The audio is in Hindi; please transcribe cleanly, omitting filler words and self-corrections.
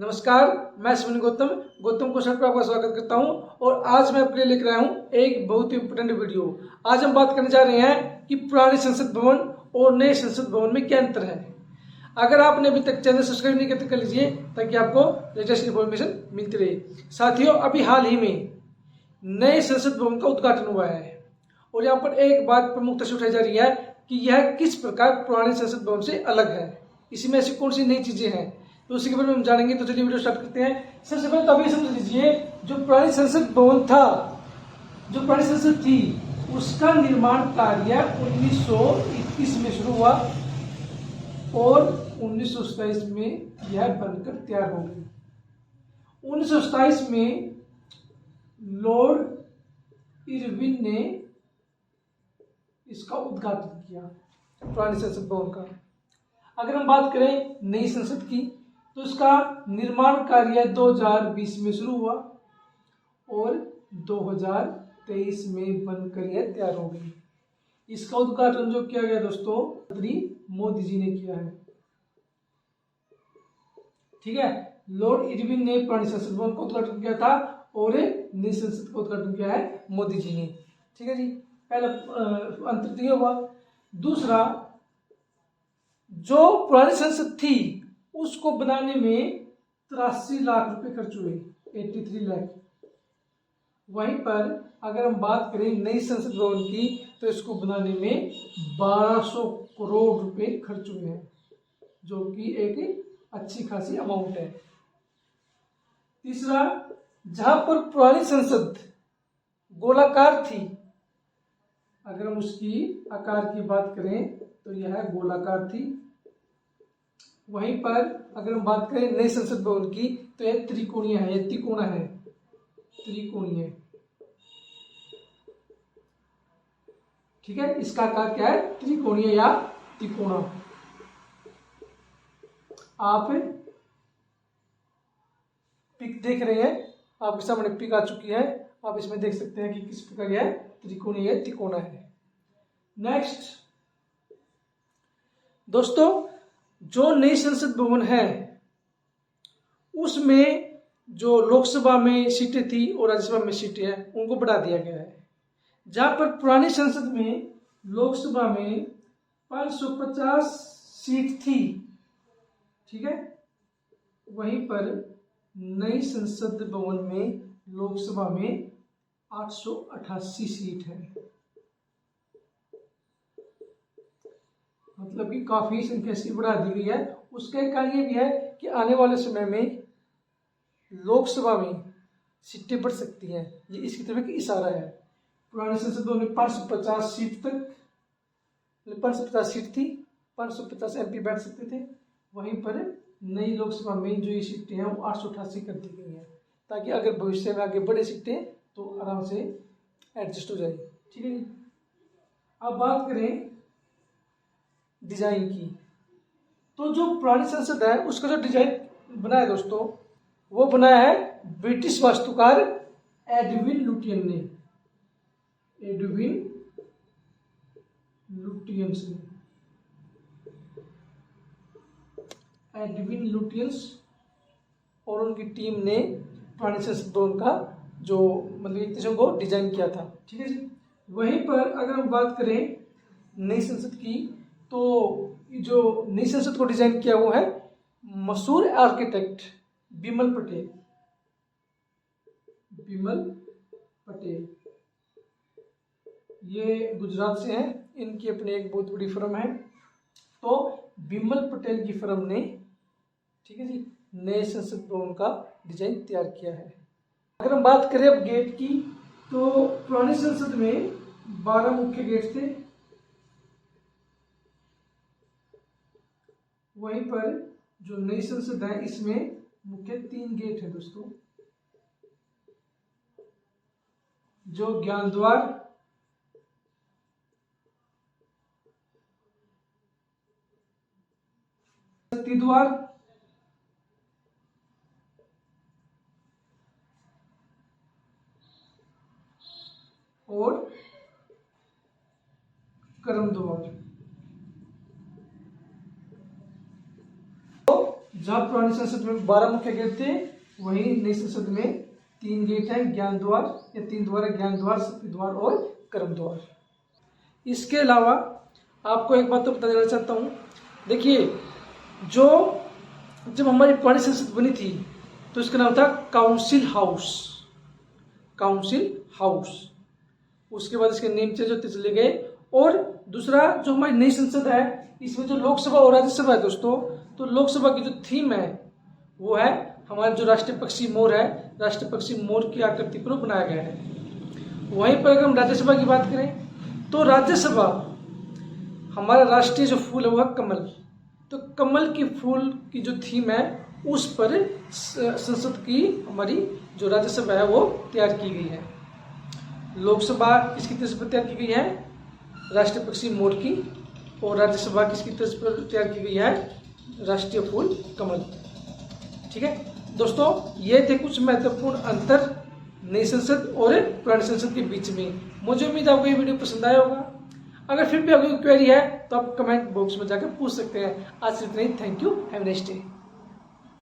नमस्कार, मैं अश्विनी गौतम क्वेश्चन पर आपका स्वागत करता हूं। और आज मैं आपके लिए लेकर आया हूं एक बहुत ही इंपोर्टेंट वीडियो। आज हम बात करने जा रहे हैं कि पुराने संसद भवन और नए संसद भवन में क्या अंतर है। अगर आपने अभी तक चैनल सब्सक्राइब नहीं किया तो कर लीजिए, ताकि आपको लेटेस्ट इन्फॉर्मेशन मिलती रहे। साथियों, अभी हाल ही में नए संसद भवन का उद्घाटन हुआ है और यहाँ पर एक बात प्रमुखता से उठाई जा रही है कि यह किस प्रकार पुराने संसद भवन से अलग है, इसमें ऐसी कौन सी नई चीजें हैं, तो उसी के बारे में हम जानेंगे। तो चलिए वीडियो स्टार्ट करते हैं। सबसे पहले तो अभी समझ लीजिए, जो पुरानी संसद भवन था, जो पुरानी संसद थी, उसका निर्माण कार्य 1921 में शुरू हुआ और 1927 में यह बनकर तैयार हो गई। 1927 में लॉर्ड इरविन ने इसका उद्घाटन किया, पुरानी संसद भवन का। अगर हम बात करें नई संसद की, तो इसका निर्माण कार्य 2020 में शुरू हुआ और 2023 में बनकर यह तैयार हो गई। इसका उद्घाटन जो किया गया दोस्तों, मोदी जी ने किया है। ठीक है, लॉर्ड इरविन ने पुरानी संसद भवन का उद्घाटन किया था और नई संसद का उद्घाटन किया है मोदी जी ने। ठीक है जी, पहला अंतर तो यह हुआ। दूसरा, जो पुरानी संसद थी उसको बनाने में 83 लाख रुपए खर्च हुए, 83 लाख। वहीं पर अगर हम बात करें नई संसद भवन की, तो इसको बनाने में 1200 करोड़ रुपए खर्च हुए हैं, जो कि एक अच्छी खासी अमाउंट है। तीसरा, जहां पर पुरानी संसद गोलाकार थी, अगर हम उसकी आकार की बात करें तो यह गोलाकार थी। वहीं पर अगर हम बात करें नई संसद भवन की, तो यह त्रिकोणीय है, यह त्रिकोणा है, त्रिकोणीय। ठीक है, इसका आकार क्या है? त्रिकोणीय या त्रिकोणा। आप पिक देख रहे हैं, आपके सामने पिक आ चुकी है। आप इसमें देख सकते हैं कि किस प्रकार यह त्रिकोणीय या त्रिकोणा है। नेक्स्ट दोस्तों, जो नई संसद भवन है उसमें जो लोकसभा में सीटें थी और राज्यसभा में सीटें हैं, उनको बढ़ा दिया गया है। जहां पर पुरानी संसद में लोकसभा में 550 सीट थी, ठीक है, वहीं पर नई संसद भवन में लोकसभा में 888 सीट है। मतलब कि काफी संख्या से बढ़ा दी गई है। उसका एक कारण ये भी है कि आने वाले समय में लोकसभा में सीटें बढ़ सकती हैं, ये इसकी तरफ एक इशारा है। पुराने संसद भवन में 550 सीट तक, 550 सीट थी, 550 एमपी बैठ सकते थे। वहीं पर नई लोकसभा में जो ये सीटें हैं वो 888 कर दी गई हैं, ताकि अगर भविष्य में आगे बढ़े सीटें तो आराम से एडजस्ट हो जाए। ठीक है जी। अब बात करें डिजाइन की, तो जो पुरानी संसद है उसका जो डिजाइन बना है दोस्तों, वो बनाया है ब्रिटिश वास्तुकार एडविन लुटियन ने। एडविन लुटियंस ने, एडविन लुटियंस और उनकी टीम ने पुरानी संसद भवन का जो मतलब एक तरह को डिजाइन किया था। ठीक है जी। वहीं पर अगर हम बात करें नई संसद की, तो जो नई संसद को डिजाइन किया वो है मशहूर आर्किटेक्ट बिमल पटेल। बिमल पटेल ये गुजरात से हैं, इनकी अपनी एक बहुत बड़ी फर्म है। तो बिमल पटेल की फर्म ने, ठीक है जी, नए संसद भवन का डिजाइन तैयार किया है। अगर हम बात करें अब गेट की, तो पुरानी संसद में 12 मुख्य गेट थे। वहीं पर जो नई संसद है इसमें मुख्य 3 गेट है दोस्तों, जो ज्ञान द्वार, शक्ति द्वार और कर्म द्वार। जहाँ पुरानी संसद में 12 मुख्य गेट थे, वहीं नई संसद में 3 गेट हैं, ज्ञान द्वार या 3 द्वार है, ज्ञान द्वार, शक्ति द्वार और कर्म द्वार। इसके अलावा आपको एक बात तो बता देना चाहता हूँ, देखिए जब हमारी पुरानी संसद बनी थी तो इसका नाम था काउंसिल हाउस, काउंसिल हाउस। उसके बाद इसके नेम चेंज होते चले गए। और दूसरा जो हमारी नई संसद है, इसमें जो लोकसभा और राज्यसभा है दोस्तों, तो लोकसभा की जो थीम है वो है हमारा जो राष्ट्रीय पक्षी मोर है, राष्ट्रीय पक्षी मोर की आकृति पर बनाया गया है। वहीं पर अगर हम राज्यसभा की बात करें तो राज्यसभा हमारा राष्ट्रीय जो फूल है वो है कमल। तो कमल की फूल की जो थीम है उस पर संसद की हमारी जो राज्यसभा है वो तैयार की गई है। लोकसभा किसकी तर्ज पर तैयार की गई है? राष्ट्रीय पक्षी मोर की। और राज्यसभा किसकी तर्ज पर तैयार की गई है? राष्ट्रीय फूल कमल। ठीक है दोस्तों, ये थे कुछ महत्वपूर्ण अंतर नई संसद और पुरानी संसद के बीच में। मुझे उम्मीद है आपको ये वीडियो पसंद आया होगा। अगर फिर भी आपकी क्वेरी है तो आप कमेंट बॉक्स में जाकर पूछ सकते हैं। आज सिर्फ इतना ही। Thank you, have a nice day.